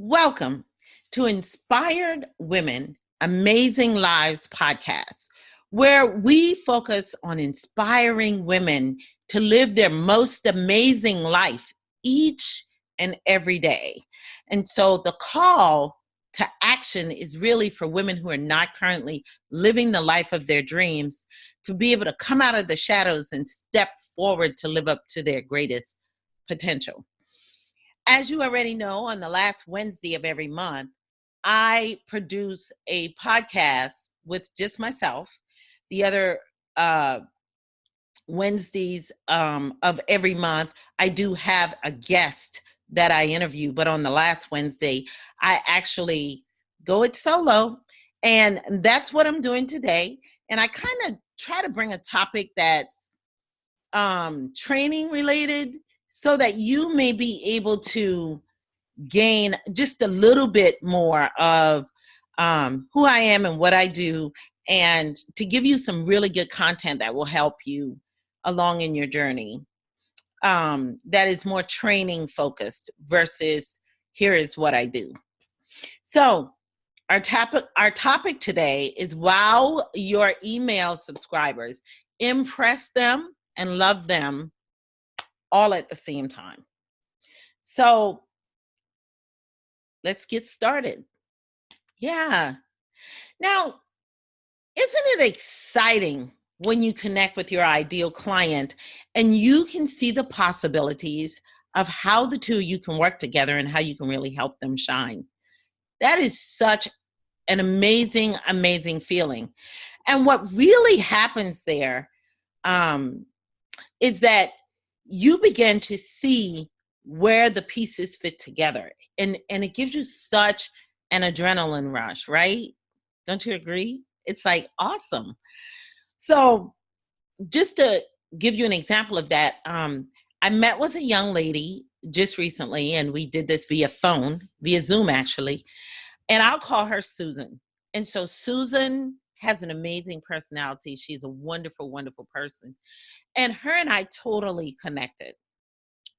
Welcome to Inspired Women, Amazing Lives podcast, where we focus on inspiring women to live their most amazing life each and every day. And so the call to action is really for women who are not currently living the life of their dreams to be able to come out of the shadows and step forward to live up to their greatest potential. As you already know, on the last Wednesday of every month, I produce a podcast with just myself. The other Wednesdays of every month, I do have a guest that I interview. But on the last Wednesday, I actually go it solo. And that's what I'm doing today. And I kind of try to bring a topic that's training related so that you may be able to gain just a little bit more of who I am and what I do, and to give you some really good content that will help you along in your journey. That is more training focused versus here is what I do. So our topic today is wow your email subscribers, impress them and love them all at the same time. So let's get started. Yeah. Now, isn't it exciting when you connect with your ideal client and you can see the possibilities of how the two of you can work together and how you can really help them shine? That is such an amazing, amazing feeling. And what really happens there is that you begin to see where the pieces fit together. And it gives you such an adrenaline rush, right? Don't you agree? It's like awesome. So just to give you an example of that, I met with a young lady just recently, and we did this via Zoom actually, and I'll call her Susan. And so Susan has an amazing personality. She's a wonderful, wonderful person. And her and I totally connected.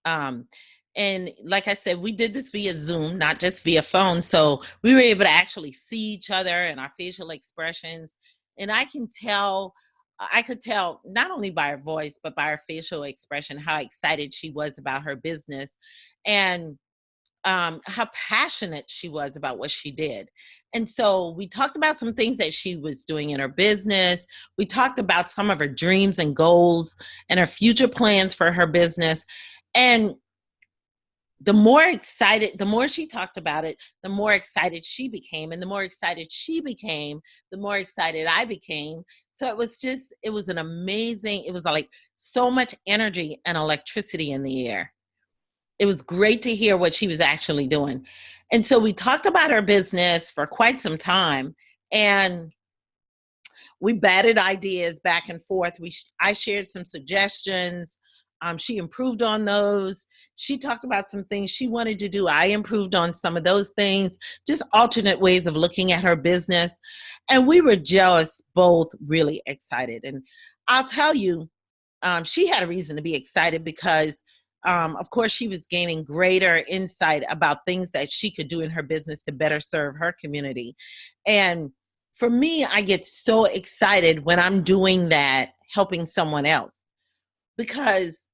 And like I said, we did this via Zoom, not just via phone. So we were able to actually see each other and our facial expressions. And I could tell not only by her voice, but by her facial expression, how excited she was about her business and how passionate she was about what she did. And so we talked about some things that she was doing in her business. We talked about some of her dreams and goals and her future plans for her business. And the more she talked about it, the more excited she became. And the more excited she became, the more excited I became. So it was like so much energy and electricity in the air. It was great to hear what she was actually doing. And so we talked about her business for quite some time. And we batted ideas back and forth. I shared some suggestions. She improved on those. She talked about some things she wanted to do. I improved on some of those things, just alternate ways of looking at her business. And we were just both really excited. And I'll tell you, she had a reason to be excited because, of course, she was gaining greater insight about things that she could do in her business to better serve her community. And for me, I get so excited when I'm doing that, helping someone else, because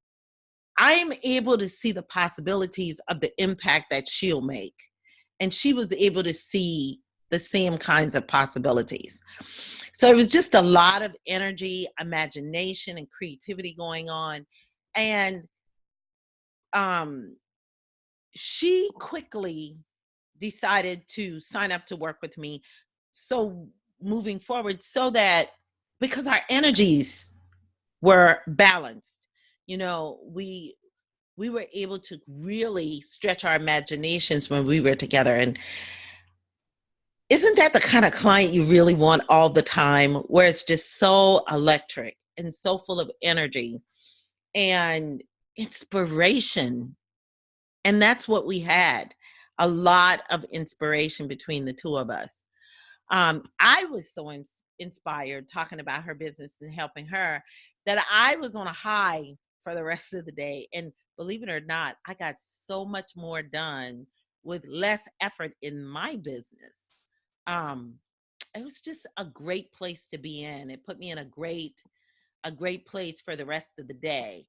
I'm able to see the possibilities of the impact that she'll make. And she was able to see the same kinds of possibilities. So it was just a lot of energy, imagination, and creativity going on. And she quickly decided to sign up to work with me. So moving forward, so that because our energies were balanced, we were able to really stretch our imaginations when we were together. And isn't that the kind of client you really want all the time, where it's just so electric and so full of energy and inspiration? And that's what we had, a lot of inspiration between the two of us. I was so inspired talking about her business and helping her that I was on a high for the rest of the day. And believe it or not, I got so much more done with less effort in my business. Um, it was just a great place to be in. It put me in a great place for the rest of the day.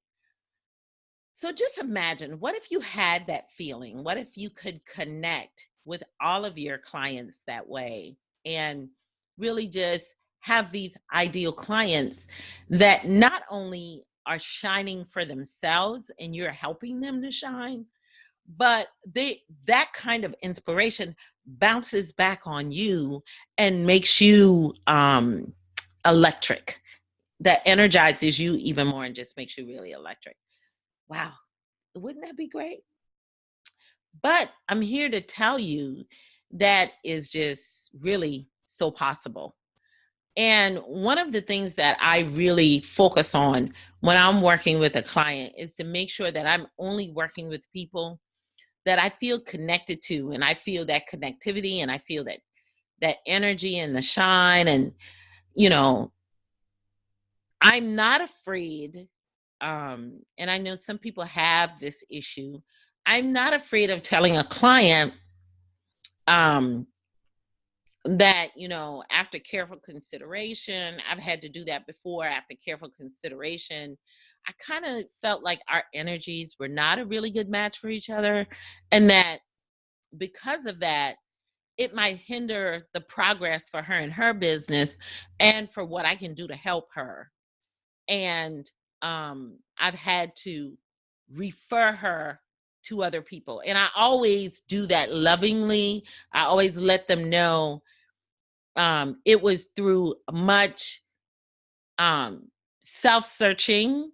So just imagine, what if you had that feeling? What if you could connect with all of your clients that way and really just have these ideal clients that not only are shining for themselves and you're helping them to shine, but that kind of inspiration bounces back on you and makes you electric. That energizes you even more and just makes you really electric. Wow. Wouldn't that be great? But I'm here to tell you that is just really so possible. And one of the things that I really focus on when I'm working with a client is to make sure that I'm only working with people that I feel connected to, and I feel that connectivity, and I feel that energy and the shine. And you know, I'm not afraid, and I know some people have this issue. I'm not afraid of telling a client um, that, after careful consideration, I've had to do that before. After careful consideration, I kind of felt like our energies were not a really good match for each other, and that because of that, it might hinder the progress for her and her business and for what I can do to help her. And I've had to refer her to other people. And I always do that lovingly. I always let them know it was through much um, self-searching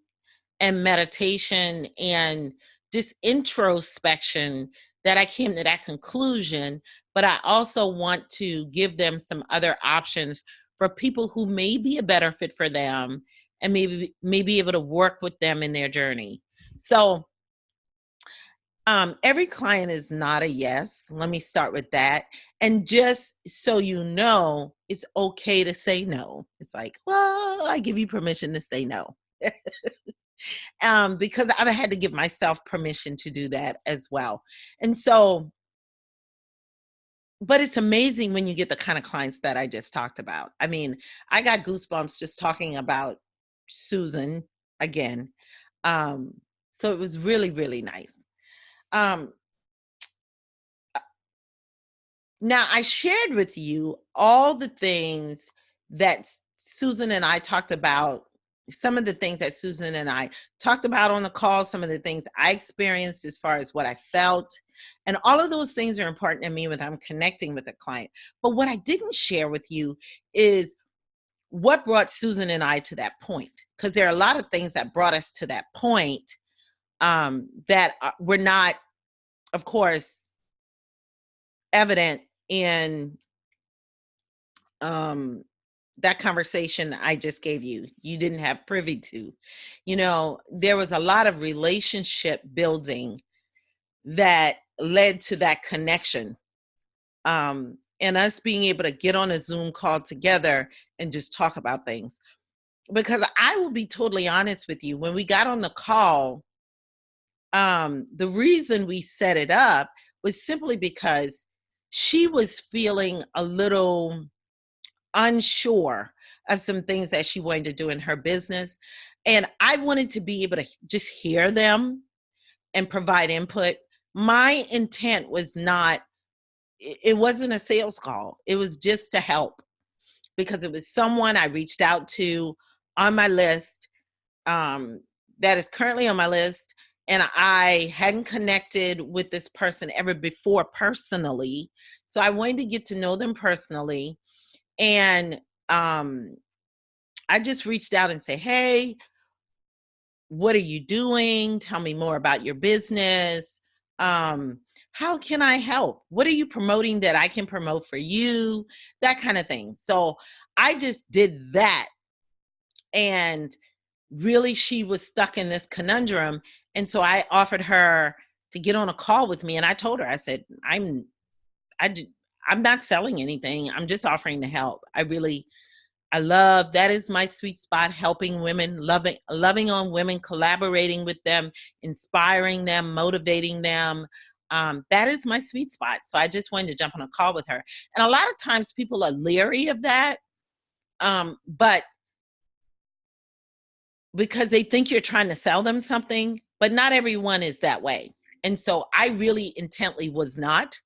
and meditation and just introspection that I came to that conclusion. But I also want to give them some other options for people who may be a better fit for them and may be able to work with them in their journey. So every client is not a yes. Let me start with that. And just so you know, it's okay to say no. It's like, well, I give you permission to say no. Because I've had to give myself permission to do that as well. And so, but it's amazing when you get the kind of clients that I just talked about. I mean, I got goosebumps just talking about Susan again. So it was really, really nice. Um, Now, I shared with you all the things that Susan and I talked about, some of the things that Susan and I talked about on the call, some of the things I experienced as far as what I felt. And all of those things are important to me when I'm connecting with a client. But what I didn't share with you is what brought Susan and I to that point. Because there are a lot of things that brought us to that point were not, of course, evident in that conversation I just gave you. You didn't have privy to. There was a lot of relationship building that led to that connection, and us being able to get on a Zoom call together and just talk about things. Because I will be totally honest with you, when we got on the call, the reason we set it up was simply because she was feeling a little unsure of some things that she wanted to do in her business. And I wanted to be able to just hear them and provide input. My intent was not, it wasn't a sales call. It was just to help, because it was someone I reached out to on my list, that is currently on my list. And I hadn't connected with this person ever before personally. So I wanted to get to know them personally. And I just reached out and say, hey, what are you doing? Tell me more about your business. How can I help? What are you promoting that I can promote for you? That kind of thing. So I just did that. And really, she was stuck in this conundrum. And so I offered her to get on a call with me. And I told her, I said, I'm not selling anything. I'm just offering to help. I love, that is my sweet spot, helping women, loving on women, collaborating with them, inspiring them, motivating them, that is my sweet spot. So I just wanted to jump on a call with her. And a lot of times people are leery of that, but because they think you're trying to sell them something, but not everyone is that way. And so I really intently was not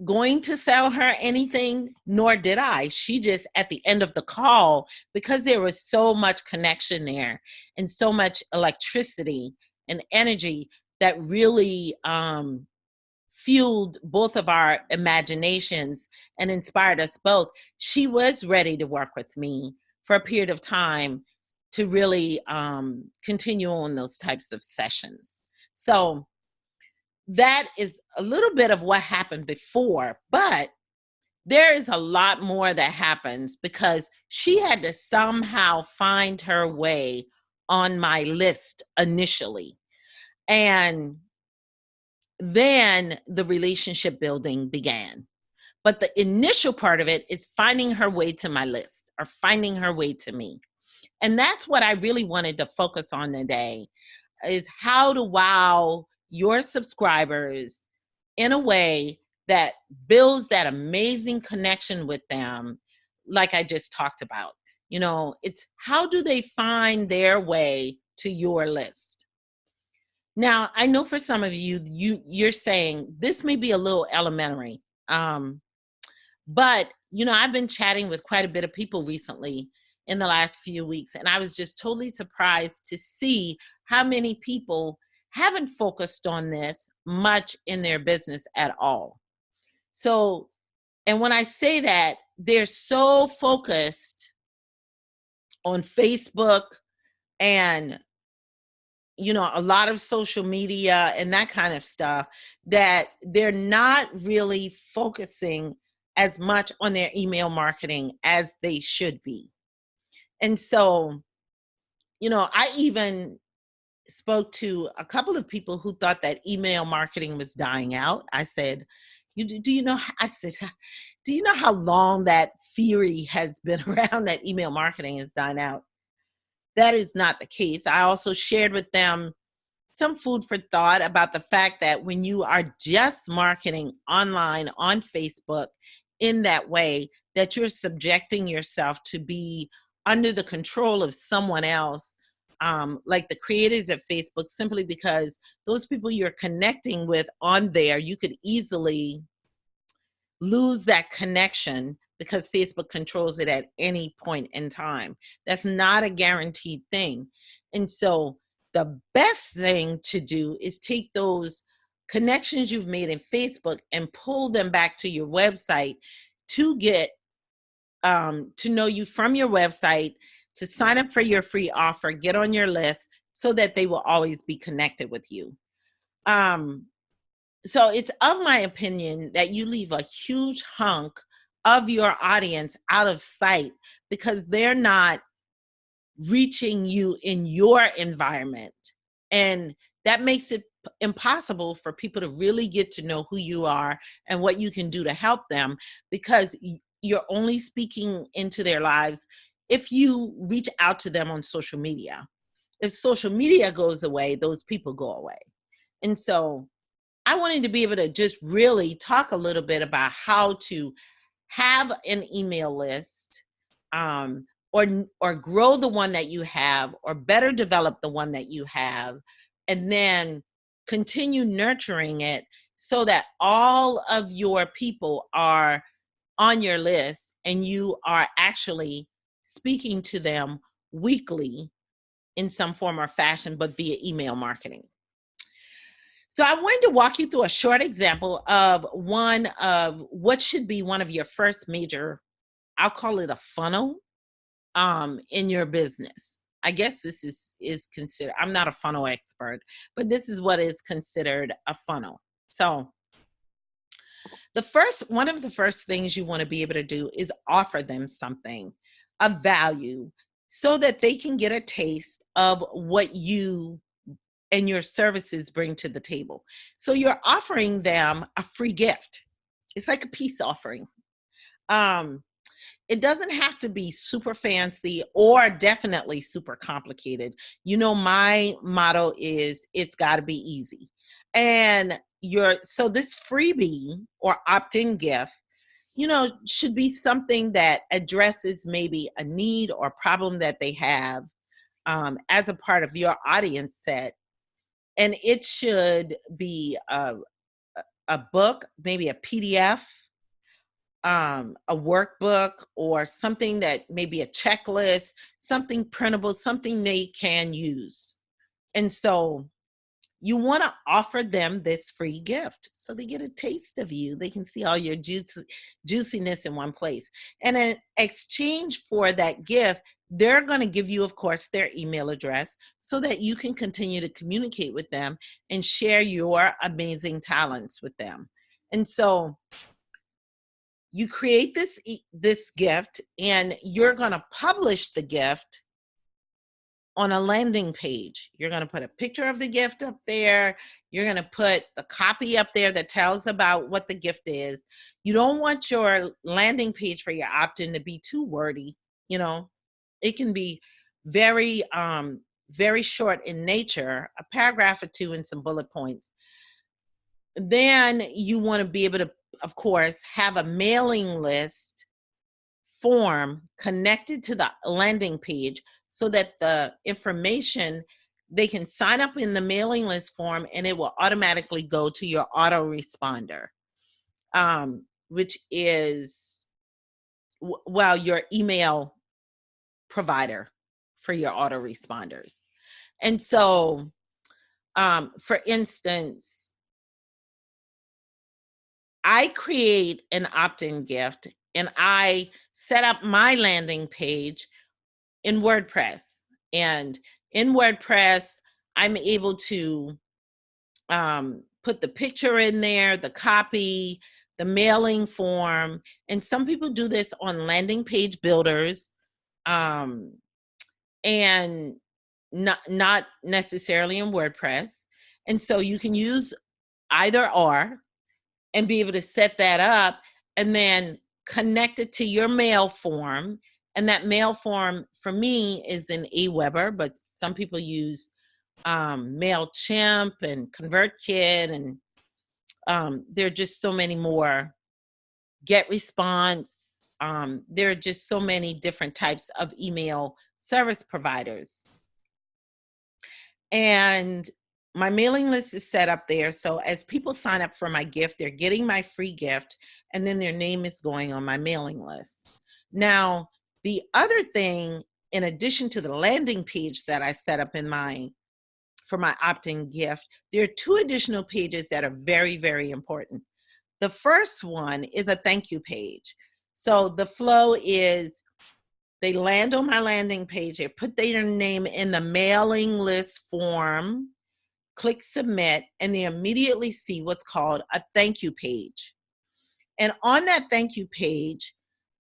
going to sell her anything, nor did I. She just, at the end of the call, because there was so much connection there and so much electricity and energy that really fueled both of our imaginations and inspired us both. She was ready to work with me for a period of time to really continue on those types of sessions. So that is a little bit of what happened before, but there is a lot more that happens because she had to somehow find her way on my list initially. And then the relationship building began. But the initial part of it is finding her way to my list or finding her way to me. And that's what I really wanted to focus on today, is how to wow your subscribers in a way that builds that amazing connection with them, like I just talked about. It's how do they find their way to your list? Now, I know for some of you're saying this may be a little elementary, but I've been chatting with quite a bit of people recently in the last few weeks, and I was just totally surprised to see how many people haven't focused on this much in their business at all. So, and when I say that, they're so focused on Facebook and a lot of social media and that kind of stuff, that they're not really focusing as much on their email marketing as they should be. And so, I even spoke to a couple of people who thought that email marketing was dying out. I said, do you know how long that theory has been around that email marketing is dying out? That is not the case. I also shared with them some food for thought about the fact that when you are just marketing online on Facebook in that way, that you're subjecting yourself to be under the control of someone else, like the creators of Facebook, simply because those people you're connecting with on there, you could easily lose that connection because Facebook controls it at any point in time. That's not a guaranteed thing. And so the best thing to do is take those connections you've made in Facebook and pull them back to your website to get to know you from your website, to sign up for your free offer, get on your list so that they will always be connected with you. So it's of my opinion that you leave a huge hunk of your audience out of sight because they're not reaching you in your environment. And that makes it impossible for people to really get to know who you are and what you can do to help them, because you're only speaking into their lives if you reach out to them on social media. If social media goes away, those people go away. And so I wanted to be able to just really talk a little bit about how to have an email list, or grow the one that you have, or better develop the one that you have, and then continue nurturing it so that all of your people are on your list and you are actually speaking to them weekly in some form or fashion, but via email marketing. So I wanted to walk you through a short example of one of what should be one of your first major, I'll call it a funnel, in your business. I guess this is considered, I'm not a funnel expert, but this is what is considered a funnel. So one of the first things you want to be able to do is offer them something of value so that they can get a taste of what you and your services bring to the table. So you're offering them a free gift. It's like a peace offering. It doesn't have to be super fancy or definitely super complicated. My motto is it's got to be easy. And so this freebie or opt-in gift, should be something that addresses maybe a need or problem that they have, as a part of your audience set. And it should be a book, maybe a PDF, a workbook, or something that maybe a checklist, something printable, something they can use. And so you want to offer them this free gift so they get a taste of you. They can see all your juiciness in one place. And in exchange for that gift, they're going to give you, of course, their email address so that you can continue to communicate with them and share your amazing talents with them. And so you create this gift, and you're going to publish the gift on a landing page. You're going to put a picture of the gift up there. You're going to put the copy up there that tells about what the gift is. You don't want your landing page for your opt-in to be too wordy. It can be very, very short in nature, a paragraph or two and some bullet points. Then you want to be able to, of course, have a mailing list form connected to the landing page so that the information, they can sign up in the mailing list form and it will automatically go to your autoresponder, which is, your email provider for your autoresponders. And so, for instance, I create an opt-in gift and I set up my landing page in WordPress. And in WordPress, I'm able to put the picture in there, the copy, the mailing form. And some people do this on landing page builders, and not necessarily in WordPress. And so you can use either or and be able to set that up and then connect it to your mail form. And that mail form for me is in Aweber, but some people use MailChimp and ConvertKit, and there are just so many more. GetResponse. There are just so many different types of email service providers. And my mailing list is set up there. So as people sign up for my gift, they're getting my free gift, and then their name is going on my mailing list. Now, the other thing, in addition to the landing page that I set up for my opt-in gift, there are two additional pages that are very, very important. The first one is a thank you page. So the flow is, they land on my landing page, they put their name in the mailing list form, click submit, and they immediately see what's called a thank you page. And on that thank you page,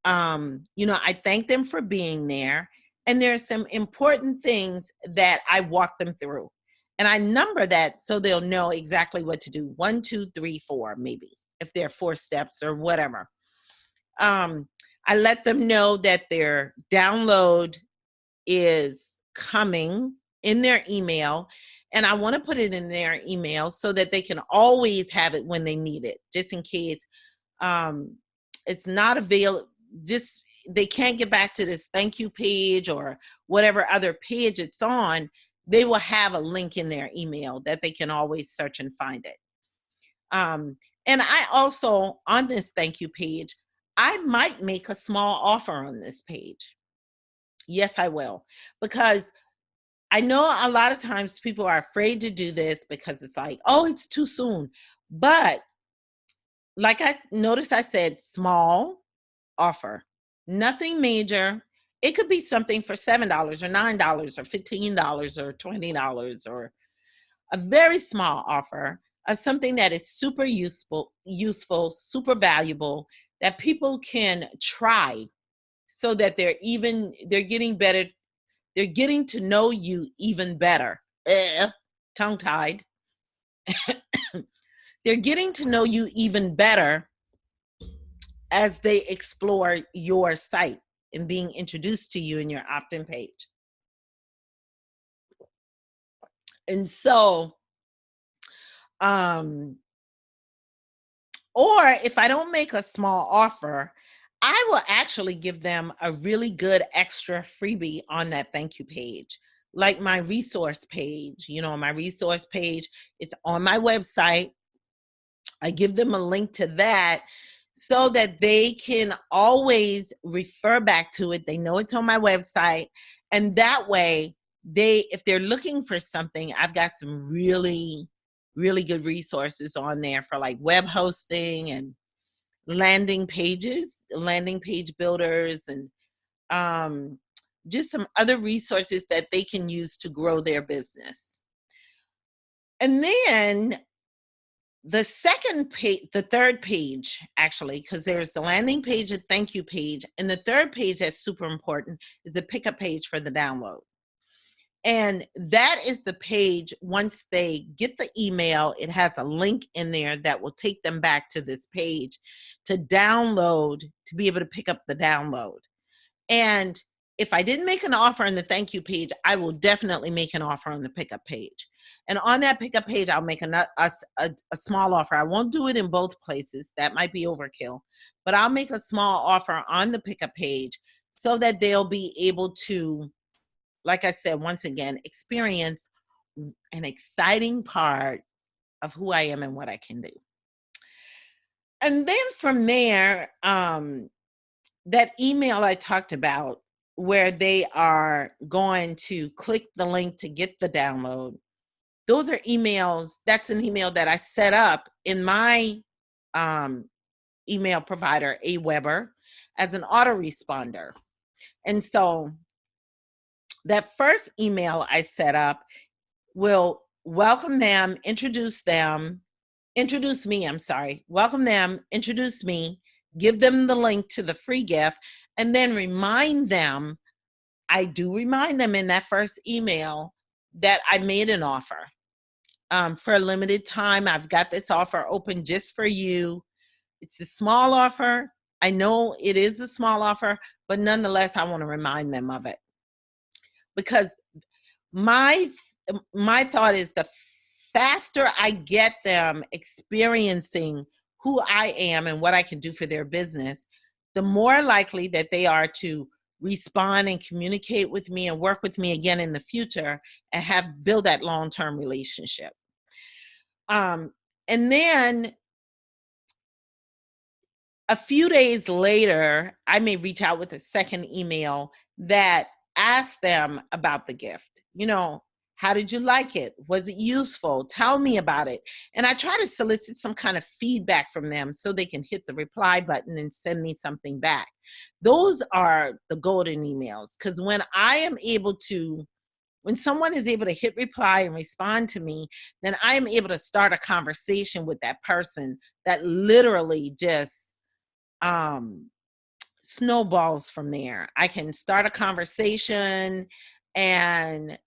I thank them for being there. And there are some important things that I walk them through. And I number that so they'll know exactly what to do. 1, 2, 3, 4, maybe, if there are 4 steps or whatever. I let them know that their download is coming in their email, and I want to put it in their email so that they can always have it when they need it, just in case it's not available. Just, they can't get back to this thank you page or whatever other page it's on. They will have a link in their email that they can always search and find it. And I also, on this thank you page, I might make a small offer on this page. Yes, I will. Because I know a lot of times people are afraid to do this because it's like, oh, it's too soon. But like I noticed, I said small offer, nothing major. It could be something for $7 or $9 or $15 or $20, or a very small offer of something that is super useful, super valuable, that people can try so that they're getting better. They're getting to know you even better. Tongue-tied. They're getting to know you even better as they explore your site and being introduced to you in your opt-in page. And so, Or if I don't make a small offer, I will actually give them a really good extra freebie on that thank you page. Like my resource page, my resource page, it's on my website. I give them a link to that so that they can always refer back to it. They know it's on my website. And that way, if they're looking for something, I've got some really, really good resources on there for like web hosting and landing pages, landing page builders, and just some other resources that they can use to grow their business. And then the second page, the third page, actually, because there's the landing page, a thank you page, and the third page that's super important is the pickup page for the download. And that is the page, once they get the email, it has a link in there that will take them back to this page to download, to be able to pick up the download. And if I didn't make an offer on the thank you page, I will definitely make an offer on the pickup page. And on that pickup page, I'll make a small offer. I won't do it in both places. That might be overkill. But I'll make a small offer on the pickup page so that they'll be able to, like I said, once again, experience an exciting part of who I am and what I can do. And then from there, that email I talked about where they are going to click the link to get the download, those are emails. That's an email that I set up in my email provider, Aweber, as an autoresponder. And so that first email I set up will welcome them, introduce me, welcome them, introduce me, give them the link to the free gift, and then remind them, I do remind them in that first email that I made an offer. For a limited time, I've got this offer open just for you. It's a small offer. I know it is a small offer, but nonetheless, I want to remind them of it. Because my thought is the faster I get them experiencing who I am and what I can do for their business, the more likely that they are to respond and communicate with me and work with me again in the future and build that long-term relationship. And then a few days later, I may reach out with a second email that asks them about the gift. How did you like it? Was it useful? Tell me about it. And I try to solicit some kind of feedback from them so they can hit the reply button and send me something back. Those are the golden emails, because when someone is able to hit reply and respond to me, then I am able to start a conversation with that person that literally just snowballs from there. I can start a conversation and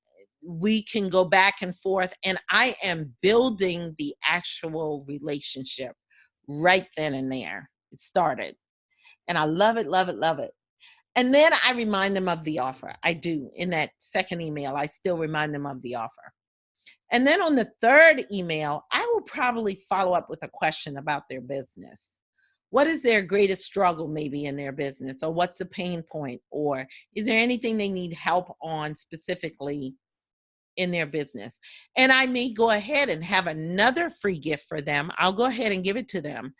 we can go back and forth, and I am building the actual relationship right then and there. It started, and I love it, love it, love it. And then I remind them of the offer. I do. In that second email, I still remind them of the offer. And then on the third email, I will probably follow up with a question about their business. What is their greatest struggle maybe in their business? Or what's the pain point? Or is there anything they need help on specifically in their business? And I may go ahead and have another free gift for them. I'll go ahead and give it to them,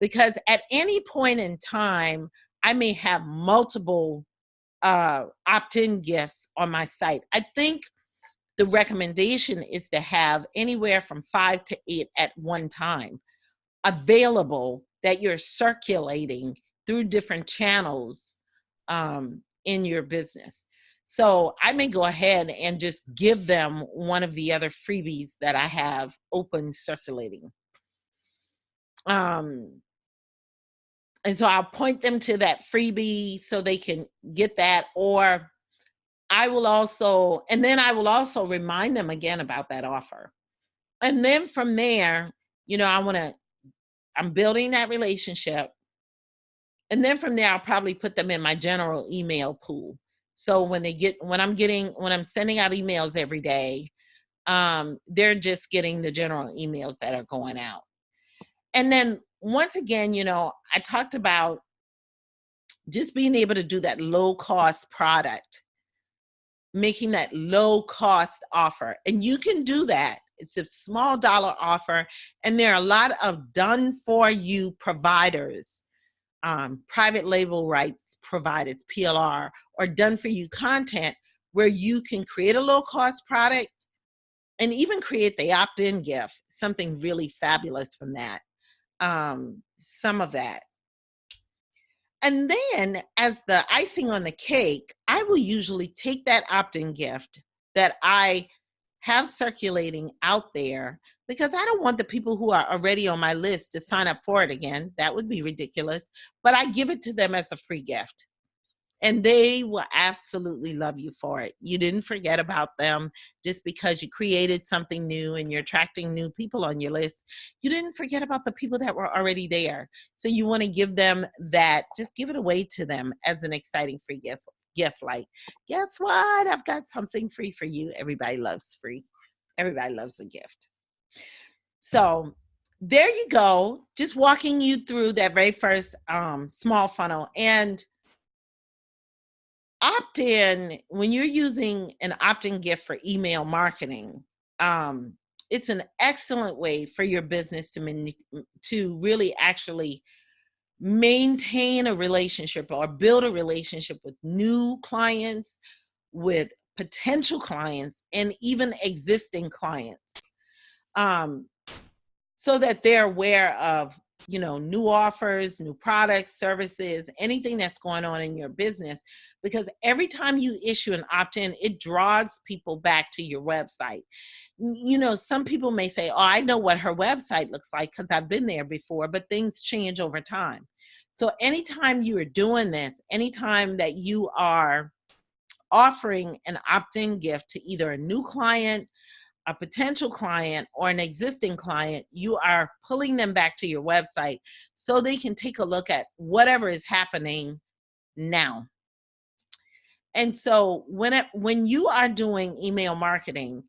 because at any point in time, I may have multiple opt-in gifts on my site. I think the recommendation is to have anywhere from 5 to 8 at one time available that you're circulating through different channels in your business. So I may go ahead and just give them one of the other freebies that I have open circulating. And so I'll point them to that freebie so they can get that, or I will also remind them again about that offer. And then from there, I'm building that relationship. And then from there, I'll probably put them in my general email pool. So when I'm sending out emails every day, they're just getting the general emails that are going out. And then once again, I talked about just being able to do that low cost product, making that low cost offer. And you can do that. It's a small dollar offer. And there are a lot of done for you providers, private label rights providers, PLR, or done for you content where you can create a low cost product and even create the opt-in gift, something really fabulous from that. Some of that. And then as the icing on the cake, I will usually take that opt-in gift that I have circulating out there, because I don't want the people who are already on my list to sign up for it again. That would be ridiculous. But I give it to them as a free gift. And they will absolutely love you for it. You didn't forget about them just because you created something new and you're attracting new people on your list. You didn't forget about the people that were already there. So you want to give them that, just give it away to them as an exciting free gift. Like, guess what? I've got something free for you. Everybody loves free. Everybody loves a gift. So there you go. Just walking you through that very first small funnel. And opt-in, when you're using an opt-in gift for email marketing, it's an excellent way for your business to really actually maintain a relationship or build a relationship with new clients, with potential clients, and even existing clients, so that they're aware of new offers, new products, services, anything that's going on in your business. Because every time you issue an opt-in, it draws people back to your website. Some people may say, oh, I know what her website looks like because I've been there before, but things change over time. So anytime you are doing this, anytime that you are offering an opt-in gift to either a new client, a potential client, or an existing client, you are pulling them back to your website so they can take a look at whatever is happening now. And so when you are doing email marketing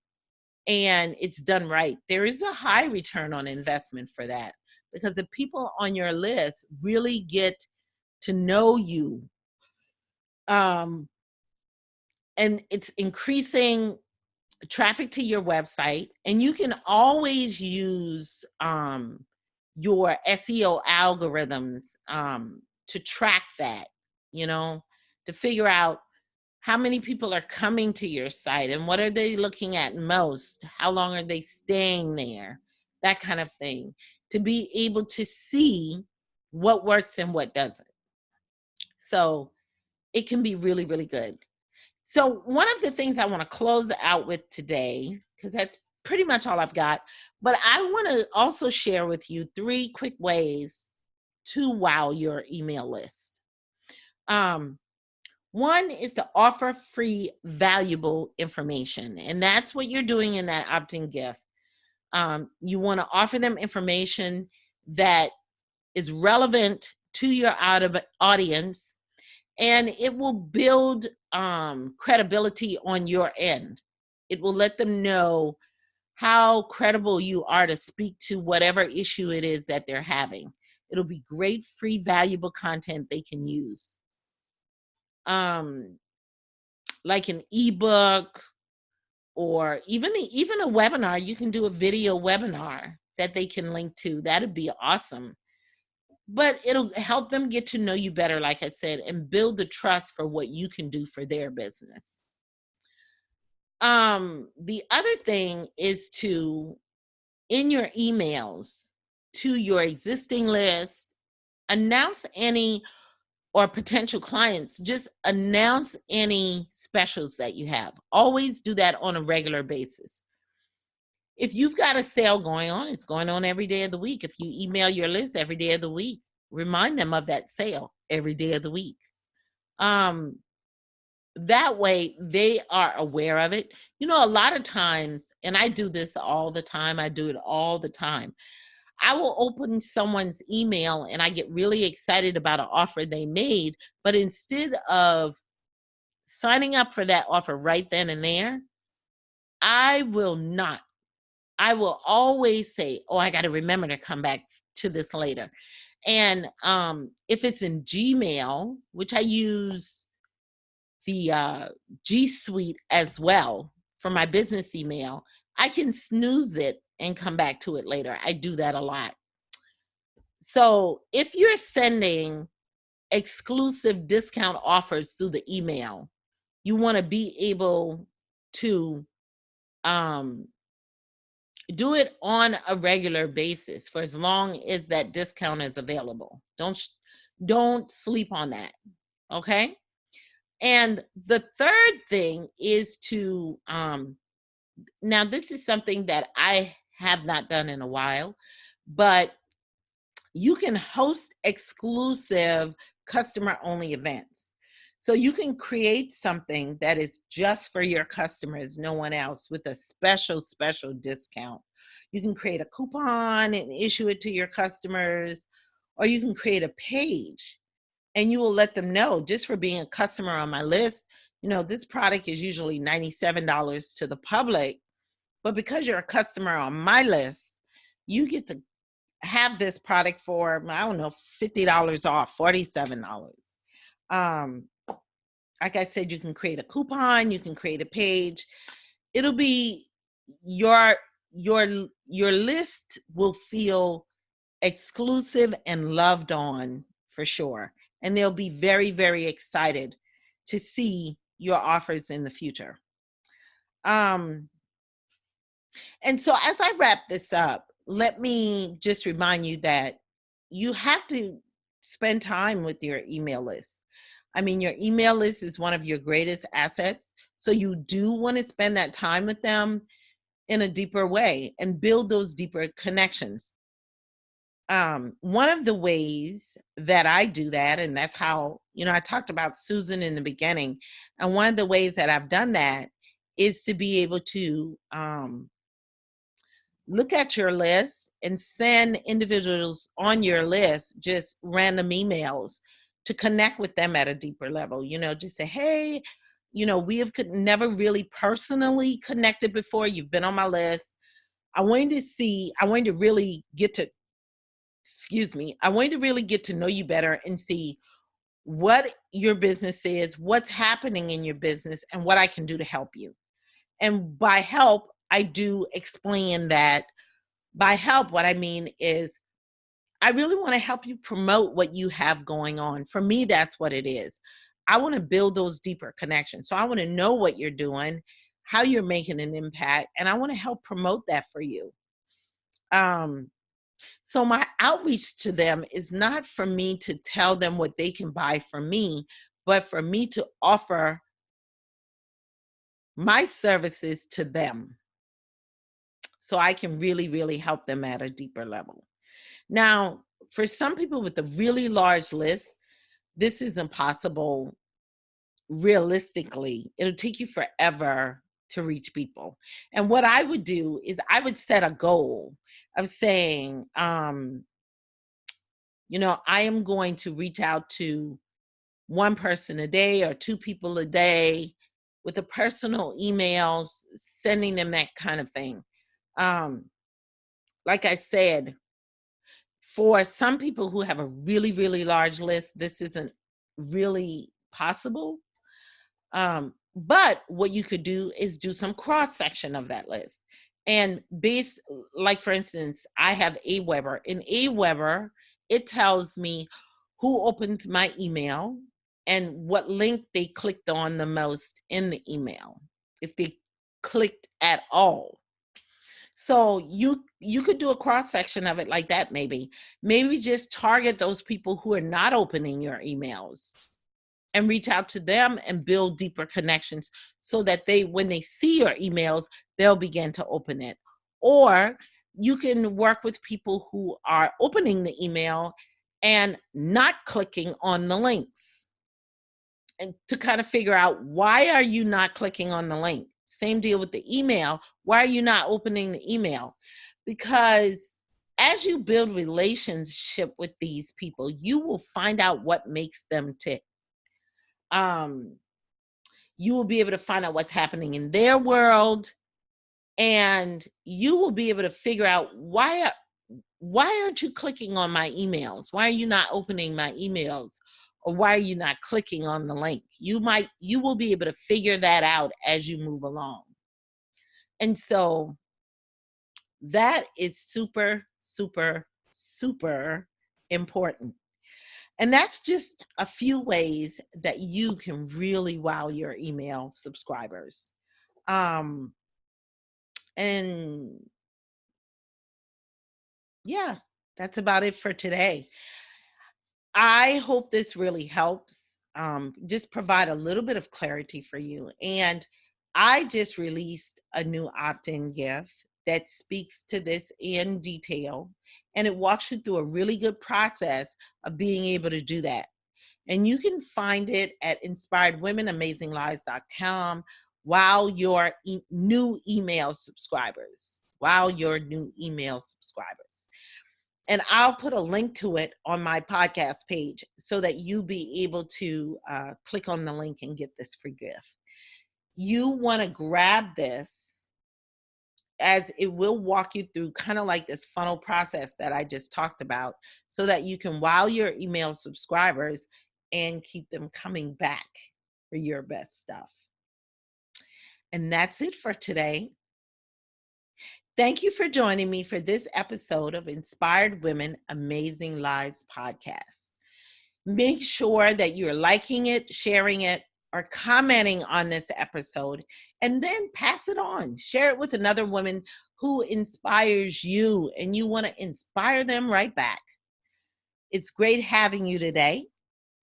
and it's done right, there is a high return on investment for that, because the people on your list really get to know you. And it's increasing traffic to your website, and you can always use your SEO algorithms to track that, to figure out how many people are coming to your site and what are they looking at most, how long are they staying there, that kind of thing, to be able to see what works and what doesn't. So it can be really, really good. So one of the things I want to close out with today, because that's pretty much all I've got, but I want to also share with you 3 quick ways to wow your email list. One is to offer free, valuable information, and that's what you're doing in that opt-in gift. You want to offer them information that is relevant to your audience, and it will build credibility on your end. It will let them know how credible you are to speak to whatever issue it is that they're having. It'll be great, free, valuable content they can use. Like an ebook, or even a webinar. You can do a video webinar that they can link to. That'd be awesome. But it'll help them get to know you better, like I said, and build the trust for what you can do for their business. The other thing is to, in your emails to your existing list, announce any, or potential clients, just announce any specials that you have. Always do that on a regular basis. If you've got a sale going on, it's going on every day of the week. If you email your list every day of the week, remind them of that sale every day of the week. That way they are aware of it. A lot of times, and I do this all the time, I do it all the time, I will open someone's email and I get really excited about an offer they made, but instead of signing up for that offer right then and there, I will always say, oh, I got to remember to come back to this later. And if it's in Gmail, which I use the G Suite as well for my business email, I can snooze it and come back to it later. I do that a lot. So if you're sending exclusive discount offers through the email, you want to be able to um, do it on a regular basis for as long as that discount is available. Don't sleep on that. Okay. And the third thing is to now this is something that I have not done in a while, but you can host exclusive customer only events. So you can create something that is just for your customers, no one else, with a special discount. You can create a coupon and issue it to your customers, or you can create a page and you will let them know, just for being a customer on my list, this product is usually $97 to the public, but because you're a customer on my list, you get to have this product for, I don't know, $50 off, $47. Like I said, you can create a coupon, you can create a page. It'll be your list will feel exclusive and loved on for sure. And they'll be very, very excited to see your offers in the future. And so as I wrap this up, let me just remind you that you have to spend time with your email list. I mean, your email list is one of your greatest assets. So you do want to spend that time with them in a deeper way and build those deeper connections. One of the ways that I do that, and that's how, I talked about Susan in the beginning, and one of the ways that I've done that is to be able to look at your list and send individuals on your list just random emails to connect with them at a deeper level. Just say, hey, we have never really personally connected before. You've been on my list. I wanted to really get to know you better and see what your business is, what's happening in your business, and what I can do to help you. And by help, I do explain that. By help, what I mean is I really want to help you promote what you have going on. For me, that's what it is. I want to build those deeper connections. So I want to know what you're doing, how you're making an impact, and I want to help promote that for you. So my outreach to them is not for me to tell them what they can buy from me, but for me to offer my services to them so I can really, really help them at a deeper level. Now, for some people with a really large list, this is impossible realistically. It'll take you forever to reach people. And what I would do is I would set a goal of saying, I am going to reach out to one person a day or two people a day with a personal email, sending them that kind of thing. Like I said, for some people who have a really, really large list, this isn't really possible. But what you could do is do some cross section of that list. And like for instance, I have Aweber. In Aweber, it tells me who opened my email and what link they clicked on the most in the email, if they clicked at all. So you could do a cross section of it like that. Maybe just target those people who are not opening your emails and reach out to them and build deeper connections so that when they see your emails, they'll begin to open it. Or you can work with people who are opening the email and not clicking on the links, and to kind of figure out, why are you not clicking on the link? Same deal with the email. Why are you not opening the email? Because as you build relationship with these people, you will find out what makes them tick. You will be able to find out what's happening in their world, and you will be able to figure out why aren't you clicking on my emails? Why are you not opening my emails? Or why are you not clicking on the link? You will be able to figure that out as you move along. And so that is super, super, super important. And that's just a few ways that you can really wow your email subscribers. Um, and yeah, that's about it for today. I hope this really helps. Just provide a little bit of clarity for you. And I just released a new opt-in gift that speaks to this in detail, and it walks you through a really good process of being able to do that. And you can find it at inspiredwomenamazinglives.com while your new email subscribers, while your new email subscribers. And I'll put a link to it on my podcast page so that you be able to click on the link and get this free gift. You want to grab this, as it will walk you through kind of like this funnel process that I just talked about, so that you can wow your email subscribers and keep them coming back for your best stuff. And that's it for today. Thank you for joining me for this episode of Inspired Women Amazing Lives podcast. Make sure that you're liking it, sharing it, or commenting on this episode, and then pass it on. Share it with another woman who inspires you, and you want to inspire them right back. It's great having you today,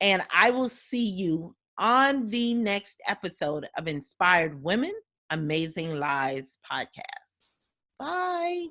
and I will see you on the next episode of Inspired Women Amazing Lives podcast. Bye.